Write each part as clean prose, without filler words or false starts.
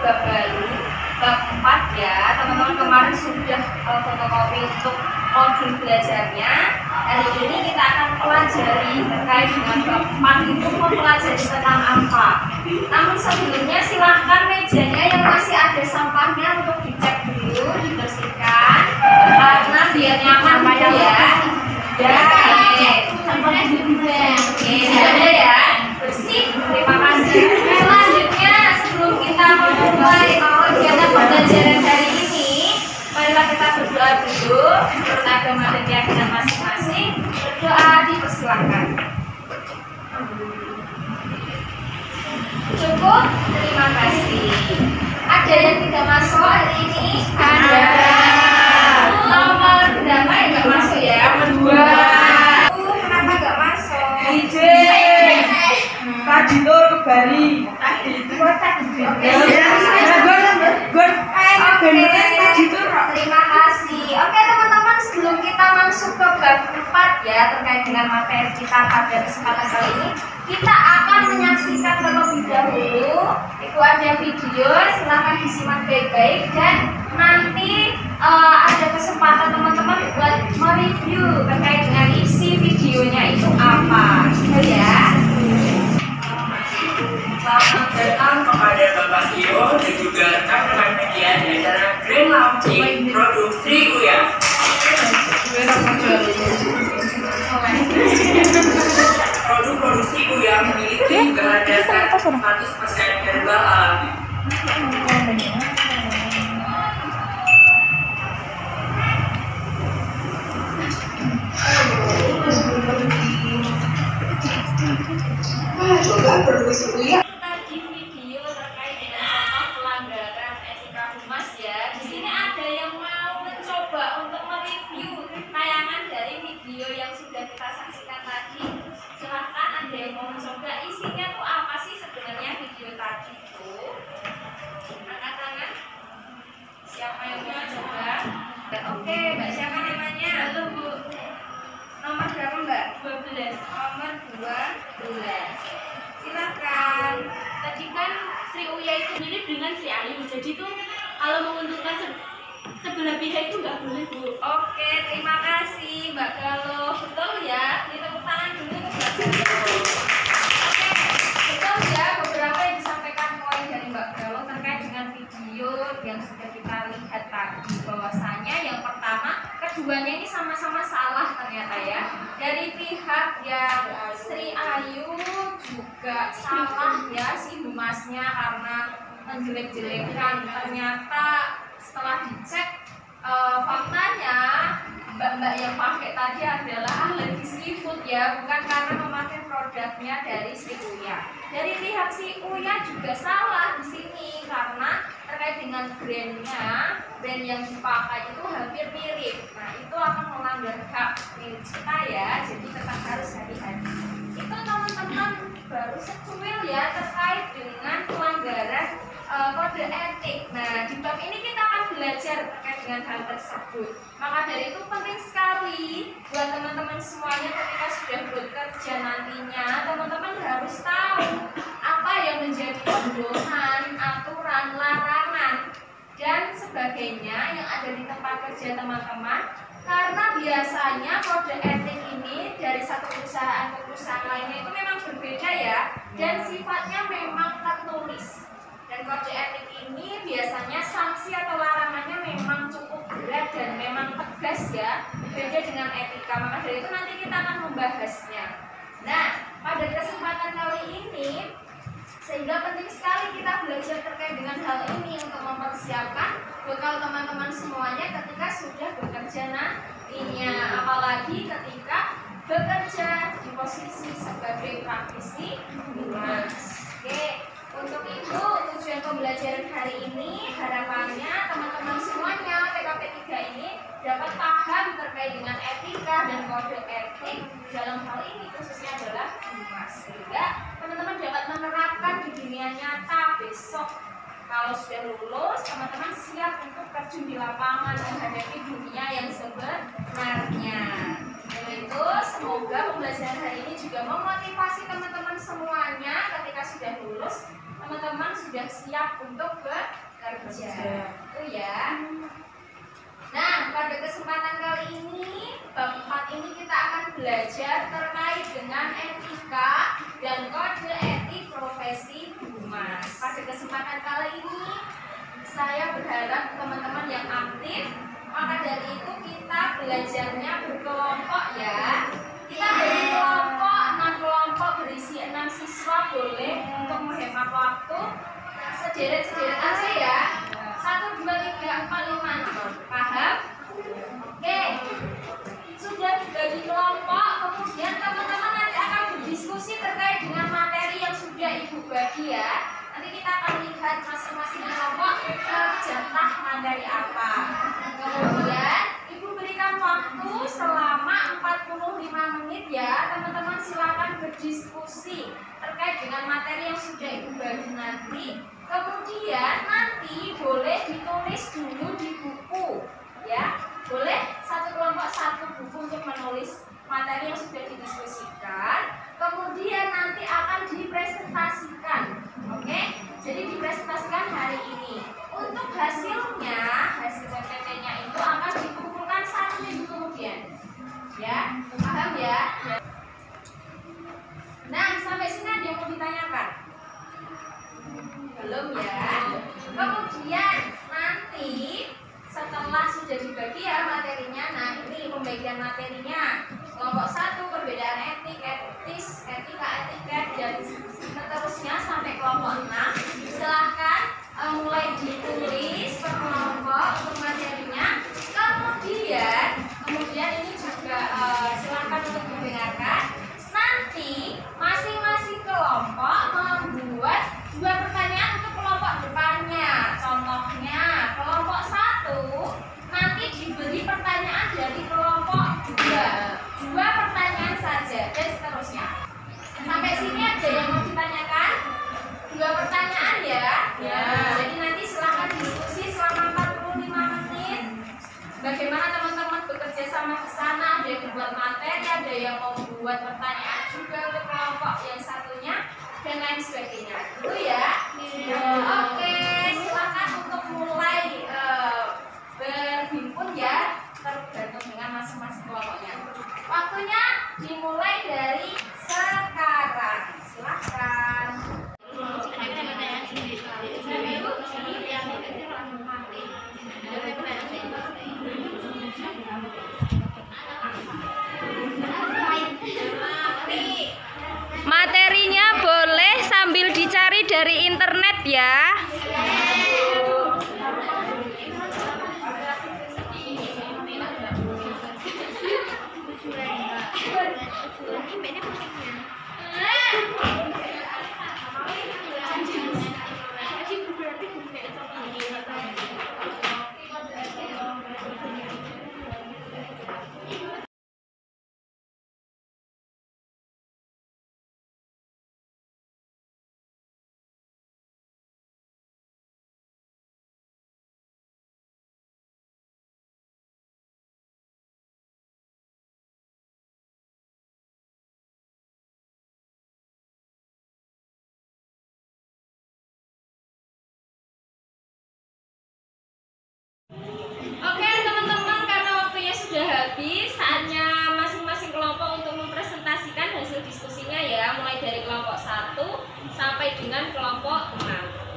bab baru, bab 4 ya. Teman-teman kemarin sudah fotokopi untuk modul belajarnya. Hari ini kita akan pelajari terkait dengan bab 4 itu mempelajari tentang apa. Namun sebelumnya silahkan mejanya yang masih ada sampahnya untuk dicek dulu, dibersihkan karena biar nyaman ya. Sampahnya juga. Ada ya, bersih. Terima kasih. Selanjutnya sebelum kita memulai kegiatan pembelajaran hari ini, marilah kita berdoa dulu menurut agama dan keyakinan masing-masing. Berdoa dipersilakan. Cukup, terima kasih. Ada yang tidak masuk hari ini? Ada. Nomor berapa yang nggak masuk ya? Nomor 2. Kenapa nggak masuk? Tadi tur ke Bali. Terima kasih. Oke teman-teman, sebelum kita masuk ke bab 4 ya terkait dengan materi kita pada kesempatan kali ini, kita akan menyaksikan terlebih dahulu. Itu ada video, silahkan disimak baik-baik dan nanti ada kesempatan teman-teman buat mereview terkait dengan isi videonya itu apa. Ya. Selamat datang kepada Bapak Tio dan juga rekan-rekan media di acara Grand Launching produk Sri Uya. Produk Sri Uya memiliki bahan dasar 100% herbal alami. Coba produk Sri Uya. Video terkait dengan contoh pelanggaran etika humas ya. Di sini ada yang mau mencoba untuk mereview tayangan dari video yang sudah kita saksikan tadi. Silahkan ada yang mau mencoba, isinya tuh apa sih sebenarnya video tadi itu? Angkat tangan. Siapa yang mau mencoba? Oke, Mbak siapa namanya? Halo Bu. Nomor berapa Mbak? 12. Nomor 12. Silakan. Tadi kan Sri Uya itu mirip dengan Sri Ayu, jadi tuh kalau menguntungkan sebelah pihak itu nggak boleh Bu. Oke, terima kasih Mbak Galuh. Betul ya? Tepuk tangan dulu untuk Mbak Galuh. Oke, betul ya beberapa yang disampaikan poin dari Mbak Galuh terkait dengan video yang sudah kita lihat tadi, bahwasanya yang pertama keduanya ini sama-sama salah ternyata ya. Dari pihak yang Sri Ayu juga salah ya si humasnya karena menjelek-jelekan. Ternyata setelah dicek faktanya mbak-mbak yang pakai tadi adalah alergi seafood ya, bukan karena memakai produknya dari Sri Uya. Dari pihak Sri Uya juga salah di sini karena terkait dengan brand yang dipakai itu hampir mirip. Nah itu akan melanggar hak milik kita ya, jadi tetap harus hati-hati. Itu teman-teman baru secuil ya terkait dengan pelanggaran kode etik. Nah di bab ini kita akan belajar terkait dengan hal tersebut. Maka dari itu penting sekali buat teman-teman semuanya ketika sudah bekerja nantinya, teman-teman harus tahu apa yang menjadi pedoman, aturan, larangan dan sebagainya yang ada di tempat kerja teman-teman. Karena biasanya kode etik ini dari satu perusahaan ke perusahaan lainnya itu memang berbeda ya, dan sifatnya memang tertulis. Dan kode etik ini biasanya sanksi atau larangannya memang cukup berat dan memang tegas ya, beda dengan etika. Maka dari itu nanti kita akan membahasnya. Nah, pada kesempatan kali ini sehingga penting sekali kita belajar terkait dengan hal ini untuk mempersiapkan bekal teman-teman semuanya ketika sudah bekerja nantinya, apalagi ketika bekerja di posisi sebagai praktisi humas. Oke, untuk itu tujuan pembelajaran hari ini harapannya teman-teman semuanya TKP 3 ini dapat paham terkait dengan etika dan kode etik dalam hal ini khususnya adalah humas, sehingga teman-teman dapat menerapkan di dunia nyata besok. Kalau sudah lulus, teman-teman siap untuk terjun di lapangan menghadapi dunia yang sebenarnya. Dan itu semoga pembelajaran hari ini juga memotivasi teman-teman semuanya ketika sudah lulus, teman-teman sudah siap untuk kerja. Itu ya. Nah, pada kesempatan kali ini, bab 4 ini kita akan belajar terkait dengan etika dan kode etik profesi humas. Pada kesempatan kali ini, saya berharap teman-teman yang aktif, maka dari itu kita belajarnya berkelompok ya. Kita beri kelompok, 6 kelompok berisi 6 siswa boleh untuk menghemat waktu. Sederet-sederet aja ya. 1, 2, 3, 4, 5, 6. Paham? Oke. Sudah dibagi kelompok, kemudian teman-teman nanti akan berdiskusi terkait dengan materi yang sudah Ibu bagi ya. Nanti kita akan lihat masing-masing kelompok jatah materi apa. Kemudian Ibu berikan waktu selama 45 menit ya. Teman-teman silakan berdiskusi terkait dengan materi yang sudah Ibu bagi nanti. Kemudian nanti boleh ditulis dulu di buku ya. Boleh satu kelompok satu buku untuk menulis materi yang sudah didiskusikan. Kemudian nanti akan dipresentasikan. Oke? Jadi dipresentasikan hari ini. Untuk hasilnya, hasil PPT-nya itu akan dikumpulkan 1 minggu kemudian. Ya, paham ya? Nah, sampai sini ada yang mau ditanyakan? Belum ya. Kemudian nanti setelah sudah dibagi ya materinya, nah ini pembagian materinya. Kelompok 1 perbedaan etik, etis, etika, etiket dan seterusnya sampai kelompok 6. Silahkan mulai ditulis per kelompok untuk materinya. Kemudian ini juga silahkan untuk didengarkan. Nanti masing-masing kelompok membuat 2 pertanyaan untuk kelompok depannya. Contohnya kelompok 1 nanti diberi pertanyaan dari kelompok 2 pertanyaan saja dan seterusnya. Sampai sini ada yang mau ditanyakan? 2 pertanyaan ya. Jadi nanti silahkan diskusi selama 45 menit. Bagaimana teman-teman bekerja sama di sana? Ada yang membuat materi, ada yang mau membuat pertanyaan juga untuk kelompok yang satunya dan lain sebagainya. Dulu ya. Oke, silakan untuk mulai berhimpun ya, tergantung dengan masing-masing kelompoknya. Waktunya dimulai dari sekarang. Silakan. Materinya boleh sambil dicari dari internet ya. Oke teman-teman, karena waktunya sudah habis, saatnya masing-masing kelompok untuk mempresentasikan hasil diskusinya ya, mulai dari kelompok 1 sampai dengan kelompok 6.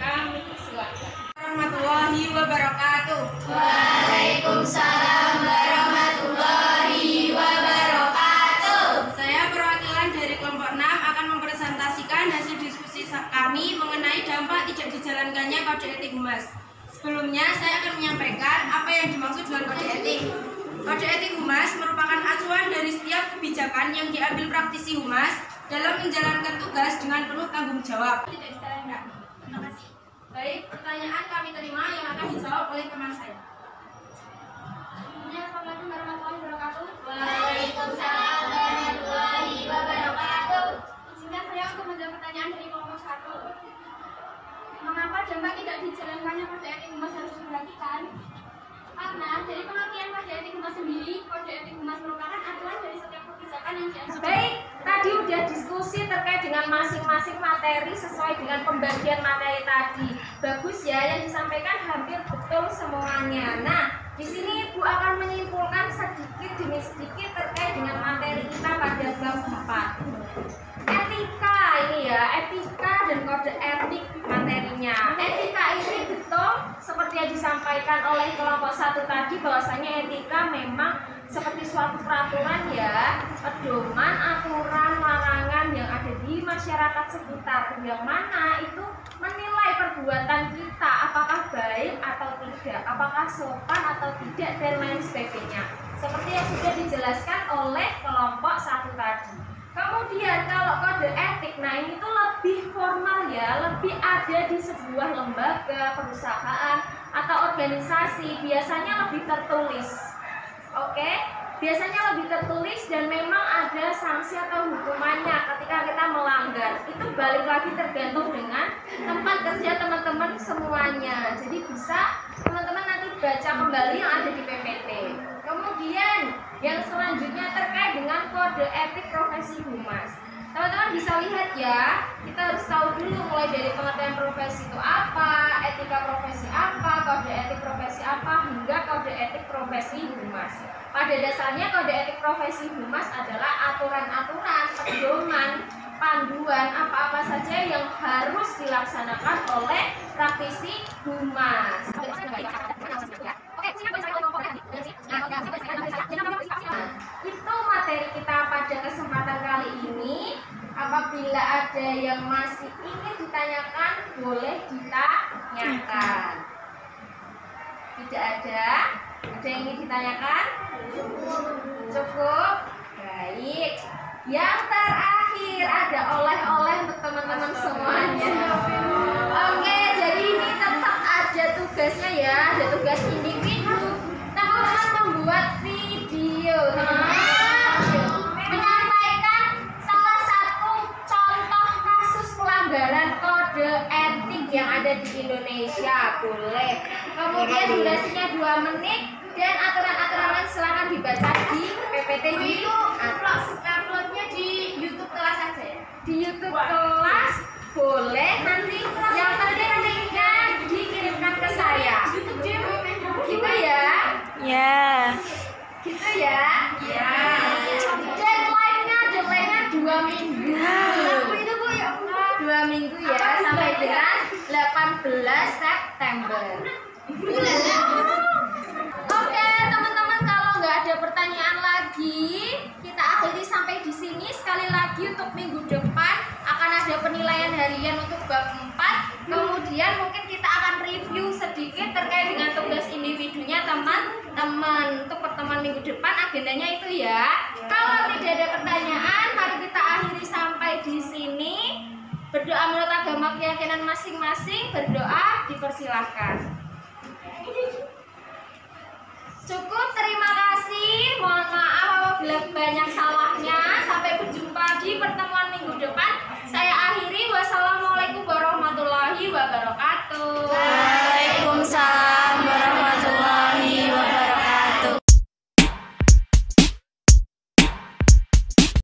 Kami silakan. Warahmatullahi wabarakatuh. Waalaikumsalam warahmatullahi wabarakatuh. Saya perwakilan dari kelompok 6 akan mempresentasikan hasil diskusi kami mengenai dampak tidak dijalankannya kode etik humas. Sebelumnya saya akan menyampaikan apa yang dimaksud dengan kode etik. Kode etik humas merupakan acuan dari setiap kebijakan yang diambil praktisi humas dalam menjalankan tugas dengan penuh tanggung jawab. Terima kasih. Baik, pertanyaan kami terima yang akan dijawab oleh teman saya. Assalamualaikum warahmatullahi wabarakatuh. Waalaikumsalam warahmatullahi wabarakatuh. Izinkan saya untuk menjawab pertanyaan dari kelompok 1. Mengapa dampak tidak dijalankannya kode etik humas harus diperhatikan? Karena dari pengertian kode etik humas sendiri, kode etik humas merupakan acuan dari setiap kebijakan yang diambil. Baik, tadi udah diskusi terkait dengan masing-masing materi sesuai dengan pembagian materi tadi. Bagus ya, yang disampaikan semuanya. Nah, di sini Ibu akan menyimpulkan sedikit demi sedikit terkait dengan materi kita pada bab 4. Etika ini ya, etika dan kode etik materinya. Etika ini betul seperti yang disampaikan oleh kelompok 1 tadi, bahwasanya etika memang seperti suatu peraturan ya, pedoman, aturan, larangan yang ada di masyarakat sekitar, yang mana itu menilai perbuatan kita apakah baik atau tidak, apakah sopan atau tidak, dan lain sebagainya, seperti yang sudah dijelaskan oleh kelompok 1 tadi. Kemudian kalau kode etik, nah ini tuh lebih formal ya, lebih ada di sebuah lembaga, perusahaan atau organisasi, biasanya lebih tertulis. Oke, biasanya lebih tertulis dan memang ada sanksi atau hukumannya ketika kita melanggar. Itu balik lagi tergantung dengan tempat kerja teman-teman semuanya. Jadi bisa teman-teman nanti baca kembali yang ada di PPT. Kemudian yang selanjutnya terkait dengan kode etik profesi humas. Teman-teman bisa lihat ya, kita harus tahu dulu mulai dari pengertian profesi itu apa, etika profesi apa, kode etik profesi apa, hingga kode etik profesi humas. Pada dasarnya kode etik profesi humas adalah aturan-aturan, pedoman, panduan apa-apa saja yang harus dilaksanakan oleh praktisi humas. Itu materi kita pada kesempatan kali ini. Apabila ada yang masih ingin ditanyakan, boleh ditanyakan. Tidak ada? Ada yang ingin ditanyakan? Cukup? Baik. Yang terakhir ada oleh-oleh untuk teman-teman semuanya. Oke, jadi ini tetap ada tugasnya ya, ada tugas individu. Teman-teman membuat video, menyampaikan salah satu contoh kasus pelanggaran kode etik yang ada di Indonesia, boleh. Kemudian durasinya 2 menit dan aturan-aturan lain silahkan dibaca di PPT di atas. Uploadnya di YouTube kelas aja ya? Di YouTube kelas boleh, nanti yang penting linknya dikirimkan ke saya. Gitu ya? Ya. Gitu ya? Ya. Deadline-nya 2 minggu. 2 minggu ya, sampai dengan 18 September. Oke, teman-teman, kalau nggak ada pertanyaan lagi, kita akhiri sampai di sini. Sekali lagi untuk minggu depan akan ada penilaian harian untuk bab 4. Kemudian mungkin kita akan review sedikit terkait dengan tugas individunya teman-teman. Untuk pertemuan minggu depan agendanya itu ya. Kalau tidak ada pertanyaan, mari kita akhiri sampai di sini. Berdoa menurut agama keyakinan masing-masing, berdoa dipersilahkan. Cukup, terima kasih. Mohon